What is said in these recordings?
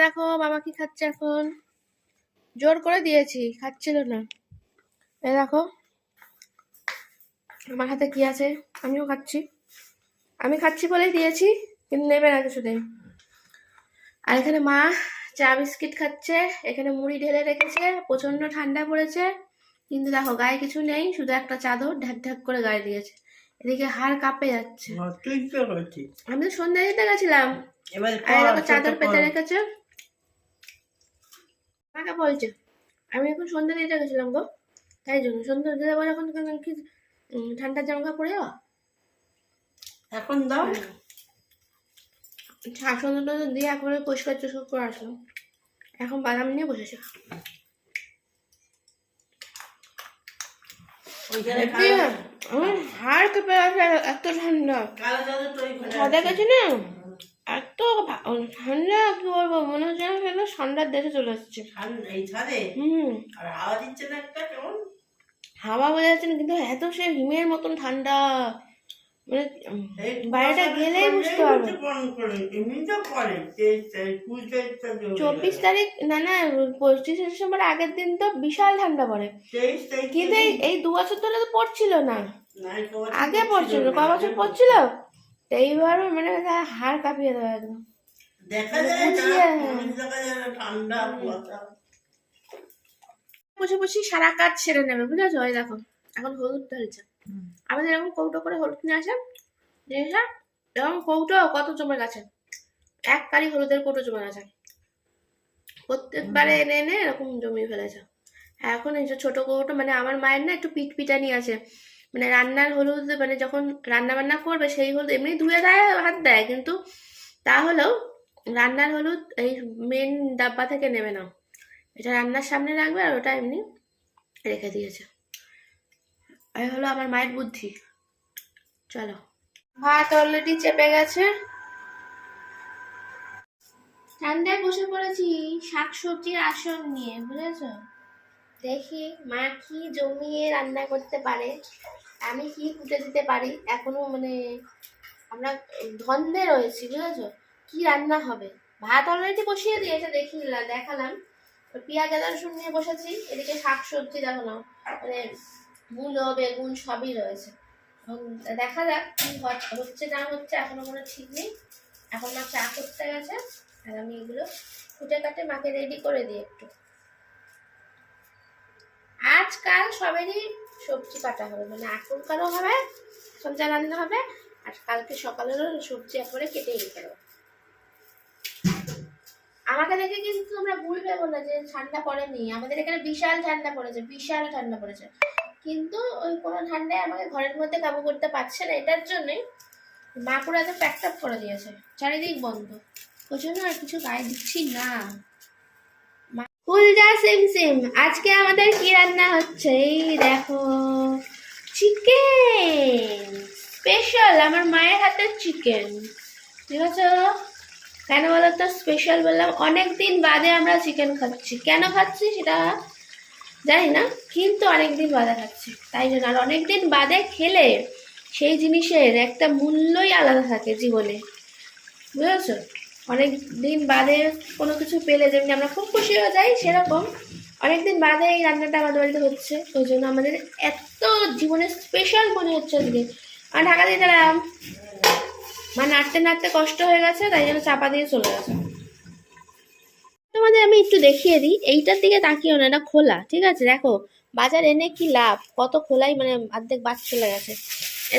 দেখো বাবা কি খাচ্ছে এখন, জোর করে দিয়েছি, খাচ্ছিল না। এই দেখো আমার হাতে কি আছে, আমিও খাচ্ছি। আমি খাচ্ছি বলেই দিয়েছি, কিন্তু নেবে না কিছুতেই। আর এখানে মা চা বিস্কিট খাচ্ছে, এখানে মুড়ি ঢেলে রেখেছে, প্রচন্ড ঠান্ডা পড়েছে, কিন্তু দেখো গায়ে কিছু নেই, শুধু একটা চাদর ঢাক ঢাক করে গায়ে দিয়েছে। এদিকে হাড় কাঁপে যাচ্ছে। আমি তো সন্ধ্যা দিতে গেছিলাম, আর দেখো চাদর পেতে রেখেছে। কাকা বলছে আমি এখন সন্ধ্যা দিতে গেছিলাম গো, তাই জন্য সন্ধ্যা দিতে যাবো যখন কি ঠান্ডার জামা কাপড় পরে যাওয়া। এখন দাও সন্ধ্যা দিয়ে একবারে পরিষ্কার টরিষ্কার করে আসলাম, এখন বাদাম নিয়ে বসেছে। আমার হাড় কেঁপে আছে, এত ঠান্ডা। ছাদে গেছি না, এত ঠান্ডা কি বলবো, মনে হচ্ছে না ঠান্ডার দেশে চলে আসছে। হাওয়া বোঝা যাচ্ছে না, কিন্তু এত সে হিমের মতন ঠান্ডা, মানে বাইরেটা গেলেই বুঝতে পারবে। 24 তারিখ না না 25 ডিসেম্বর আগের দিন তো বিশাল ঠান্ডা পড়ে, কিন্তু এই 2 বছর ধরে তো পড়ছিল না, আগে পড়ছিল, ক বছর পড়ছিল, এইবার মানে হাড় কাঁপিয়ে দেওয়া একদম। বসে বসে সারা কাজ সেরে নেবে, বুঝেছো? ওই দেখো এখন হলুদ ঢালছে, আমাদের এরকম কৌটো করে হলুদ নিয়ে আসে, জিনিসটা এরকম কৌটো কত জমে গেছে, এক কারি হলুদের কৌটো জমে গেছে, প্রত্যেকবারে এনে এনে এরকম জমিয়ে ফেলেছে। এখন এই যে ছোট কৌটো, মানে আমার মায়ের না একটু পিটপিটানি আছে, মানে রান্নার হলুদ, মানে যখন রান্না বান্না করবে সেই হলুদ এমনি ধুয়ে দেয়, হাত দেয়, কিন্তু তাহলেও রান্নার হলুদ এই মেন ডাব্বা থেকে নেবে না, এটা রান্নার সামনে রাখবে, আর ওটা এমনি রেখে দিয়েছে। এই হলো আমার মায়ের বুদ্ধি। চলো, ভাত অলরেডি চেপে গেছে, ঠান্ডায় বসে পড়েছি শাক সবজির আসন নিয়ে, বুঝেছো? দেখি মা কি জমিয়ে রান্না করতে পারে, আমি কি কুটে দিতে পারি, এখনো মানে আমরা ধন্দে রয়েছি, বুঝেছো? কি রান্না হবে। ভাত অলরেডি বসিয়ে দিয়েছে, দেখালাম, পেঁয়াজ আদা রসুন নিয়ে বসেছি, এদিকে শাক সবজি দেখো না, মানে মূলো বেগুন সবই রয়েছে। দেখা যাক কি হচ্ছে না হচ্ছে, এখনো কোনো ঠিক নেই। এখন মা চা করতে গেছে, আর আমি এগুলো কুটে কাটে মাকে রেডি করে দিই একটু। আজকাল সবেরই সবজি কাটা হবে, মানে এখনকারও হবে, সবজি রান্না হবে, আর কালকে সকালেরও সবজি একবারে কেটে রেখে দেবো। আমাকে দেখে কিন্তু তোমরা ভুল ভেবো না যে ঠান্ডা পড়েনি, আমাদের এখানে বিশাল ঠান্ডা পড়েছে, বিশাল ঠান্ডা পড়েছে, কিন্তু ওই কোনো ঠান্ডায় আমাকে ঘরের মধ্যে কাবু করতে পারছে না, এটার জন্যই মা পুরো এত প্যাক ট্যাক করে দিয়েছে, চারিদিক বন্ধ, ওই জন্য আর কিছু গায়ে দিচ্ছি না। ফুলজা সিম সিম, আজকে আমাদের কি রান্না হচ্ছে, এই দেখো চিকেন স্পেশাল, আমার মায়ের হাতের চিকেন, ঠিক আছে? কেন বলো তো স্পেশাল বললাম, অনেকদিন বাদে আমরা চিকেন খাচ্ছি, কেন খাচ্ছি সেটা জানি না, কিন্তু অনেকদিন বাদে খাচ্ছি, তাই জন্য। আর অনেকদিন বাদে খেলে সেই জিনিসের একটা মূল্যই আলাদা থাকে জীবনে, বুঝেছো? অনেক দিন বাদে কোনো কিছু পেলে যেমনি আমরা খুব খুশি হয়ে যাই, সেরকম অনেকদিন বাদে এই রান্নাটা আমাদের বাড়িতে হচ্ছে, ওই জন্য আমাদের এত জীবনের স্পেশাল মনে হচ্ছে আজকে। আর ঢাকা দিয়ে গেলাম, মানে নাড়তে নাড়তে কষ্ট হয়ে গেছে, তাই জন্য চাপা দিয়ে চলে গেছে। তোমাদের আমি একটু দেখিয়ে দিই, এইটার দিকে তাকিও না, এটা খোলা, ঠিক আছে? দেখো বাজার এনে কি লাভ, কত খোলাই, মানে অর্ধেক বাদ চলে গেছে।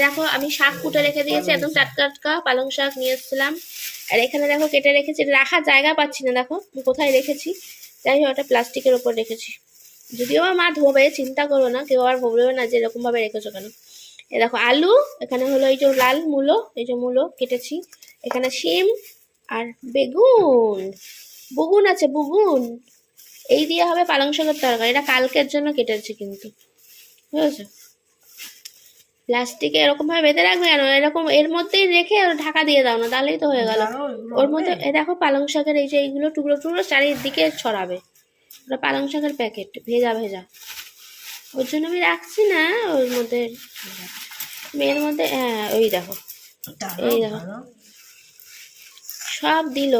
দেখো আমি শাক কুটে রেখে দিয়েছি, একদম টাটকা টাটকা পালং শাক নিয়ে এসেছিলাম, আর এখানে দেখো কেটে রেখেছি, রাখার জায়গা পাচ্ছি না, দেখো কোথায় রেখেছি, যাই হোক ওটা প্লাস্টিকের ওপর রেখেছি, যদিও মা ধোবে, চিন্তা করো না, কেউ আর বলবে না যে এরকম ভাবে রেখেছো কেন। এ দেখো আলু, এখানে হলো এই যে লাল মূলো, এই যে মূলো কেটেছি, এখানে শিম আর বেগুন, বুগুন আছে বুগুন, এই দিয়ে হবে পালং শাকের তরকারি, এটা কালকের জন্য কেটেছি, কিন্তু বুঝেছো? প্লাস্টিকে এরকম ভাবে বেঁধে রাখবে কেন, এরকম এর মধ্যেই রেখে ঢাকা দিয়ে দাও না, তাহলেই তো হয়ে গেল। ওর মধ্যে এ দেখো পালং শাকের এই যে এইগুলো টুকরো টুকরো চারিদিকে ছড়াবে, ওটা পালং শাকের প্যাকেট, ভেজা ভেজা, ওর জন্য আমি রাখছি না, ওর মধ্যে মেয়ের মধ্যে, হ্যাঁ ওই দেখো, এই দেখো সব দিল,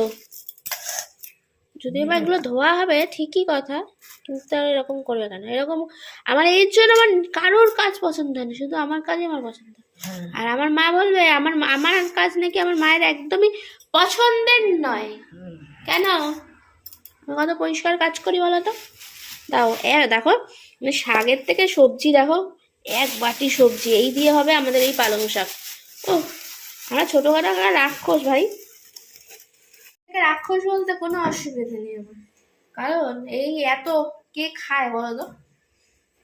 যদিও বা এগুলো ধোয়া হবে ঠিকই কথা, কিন্তু তার এরকম করবে কেন? এরকম আমার এর জন্য আমার কারোর কাজ পছন্দ হয় না, শুধু আমার কাজই আমার পছন্দ। আর আমার মা বলবে আমার কাজ নাকি আমার মায়ের একদমই পছন্দের নয়। কেন? আমি কত পরিষ্কার কাজ করি বলো তো। দাও দেখো, মানে শাকের থেকে সবজি দেখো, এক বাটি সবজি এই দিয়ে হবে আমাদের এই পালং শাক। ও, আমরা ছোটখাটো একটা রাক্ষস ভাই। রাক্ষস বলতে কোনো অসুবিধা নেই আমার, কারণ এই এত কে খায় বলো তো?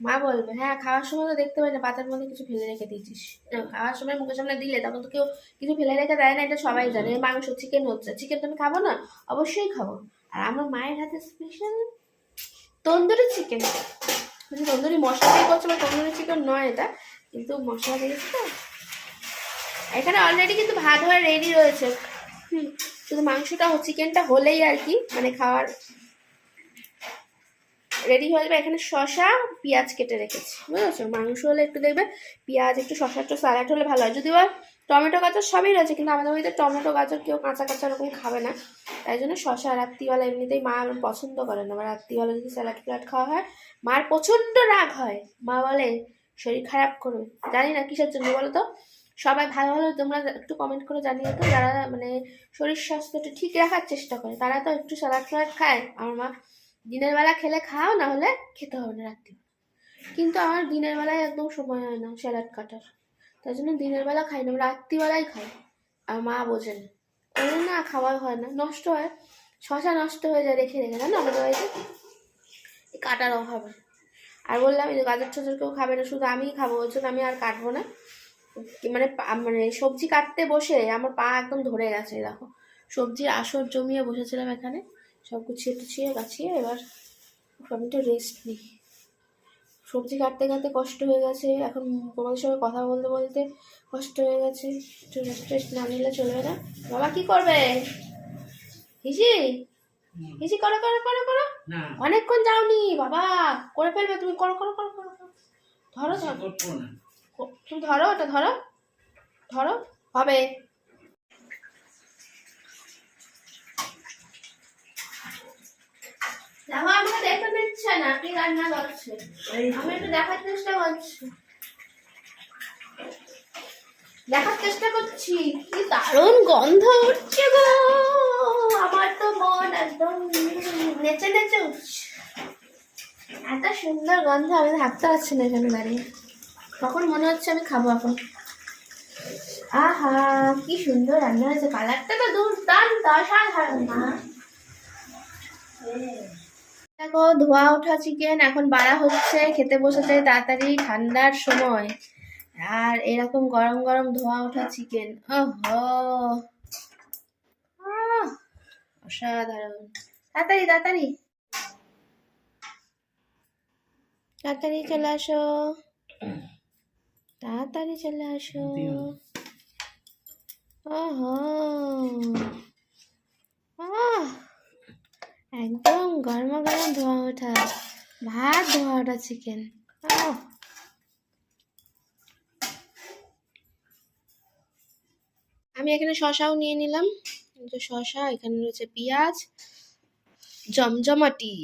মা বলবে হ্যাঁ খাওয়ার সময় তো দেখতে পাই না পাতার মধ্যে কিছু ফেলে রেখে দিয়েছিস। খাওয়ার সময় মুখের সামনে দিলে তখন তো কেউ কিছু ফেলে রেখে দেয় না, এটা সবাই জানে। মাংস চিকেন হচ্ছে, চিকেন তো আমি খাবো না? অবশ্যই খাবো। আর আমার মায়ের হাতে স্পেশাল তন্দুরি চিকেন, তন্দুরি মশলা দিয়ে করছে বা তন্দুরি চিকেন নয় এটা, কিন্তু মশলা দিয়েছে তো। এখানে অলরেডি কিন্তু ভাত হয়ে রেডি রয়েছে। শুধু মাংসটা চিকেনটা হলেই আর কি, মানে খাওয়ার রেডি হয়ে যাবে। এখানে শসা পেঁয়াজ কেটে রেখেছি, বুঝেছো? মাংস হলে একটু দেখবে পেঁয়াজ একটু শসা একটু স্যালাড হলে ভালো হয়। যদিও টমেটো গাজর সবই রয়েছে, কিন্তু আমাদের বাড়িতে টমেটো গাজর কেউ কাঁচা কাঁচা ওরকম খাবে না, তাই জন্য শসা। রাত্রিবেলা এমনিতেই মা আমার পছন্দ করে না, বা রাত্রিবেলা যদি স্যালাড ফ্যালাড খাওয়া হয় মার প্রচণ্ড রাগ হয়। মা বলে শরীর খারাপ করবে। জানি না কিসের জন্য বলো তো। সবাই ভালো ভালো তোমরা একটু কমেন্ট করে জানিয়ে তো, যারা মানে শরীর স্বাস্থ্যটা ঠিক রাখার চেষ্টা করে তারা তো একটু স্যালাড ফ্যালাড খায়। আমার মা দিনের বেলা খেলে খাও, না হলে খেতে হবে না রাত্রি। কিন্তু আমার দিনের বেলায় একদম সময় হয় না স্যালাড কাটার, তাই জন্য দিনের বেলা খাই না, রাত্রিবেলায় খাই। আর মা বোঝেন ওই না, খাওয়া হয় না, নষ্ট হয়, শশা নষ্ট হয়ে যায় রেখে রেখে, না আমাদের বাড়িতে কাটার অভাবে। আর বললাম এই যে গাজর ঠাজর কেউ খাবে না, শুধু আমিই খাবো, ওই জন্য আমি আর কাটবো না। মানে মানে সবজি কাটতে বসে আমার পা একদম ধরে গেছে, দেখো সবজির আসর জমিয়ে বসেছিলাম এখানে, সব গুছিয়ে টুছিয়ে গাছিয়ে এবার আমি একটু রেস্ট নিই। সবজি কাটতে কাটতে কষ্ট হয়ে গেছে, এখন তোমাদের সঙ্গে কথা বলতে বলতে কষ্ট হয়ে গেছে, একটু রেস্ট টেস্ট না নিলে চলবে না। বাবা কি করবে? হিসি হিসি করো করো করো করো, অনেকক্ষণ যাওনি বাবা, করে ফেলবে তুমি, করো করো করো করো, ধরো ধরো, তুমি ধরো ওটা, ধরো ধরো, হবে। দেখো আমাকে দেখতে দিচ্ছে না কি রান্না করছে, আমি একটু দেখার চেষ্টা করছি, দেখার চেষ্টা করছি। কি দারুণ গন্ধ উঠছে গো, আমার তো মন একদম নেচে নেচে উঠছে। এত সুন্দর গন্ধ, আমি থাকতে পারছি না এখানে দাঁড়িয়ে। তখন মনে হচ্ছে আমি খাবো এখন। আহা কি সুন্দর রান্না হয়েছে, কালারটা তো দুর্দান্ত অসাধারণ। না দেখো ধোয়া ওঠা চিকেন এখন বাড়া হচ্ছে, খেতে বসেছে তাড়াতাড়ি ঠান্ডার সময়, আর এরকম গরম গরম ধোয়া ওঠা চিকেন, ওহো অসাধারণ। তাড়াতাড়ি তাড়াতাড়ি তাড়াতাড়ি চলে আসো, তাড়াতাড়ি চলে আসো। ওহো একদম গরম গরম ধোয়া ওঠা ভাত, ধোয়া ওঠা চিকেন। আমি এখানে শসাও নিয়ে নিলাম, শসা, এখানে রয়েছে পেঁয়াজ, জমজমাটি।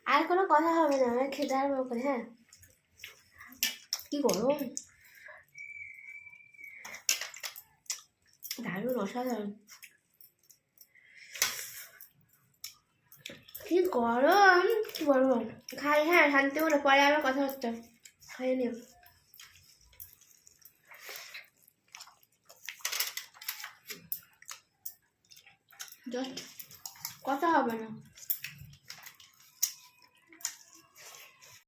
আর কোনো কথা হবে না, আমার খেতে হবে ওখানে। হ্যাঁ কি গরম, দারুণ অসাধারণ, কি গরম কি বলবো। খাই, হ্যাঁ শান্তি করে, পরে আবার কথা হচ্ছে, খাইয়ে নিও। জাস্ট কথা হবে না।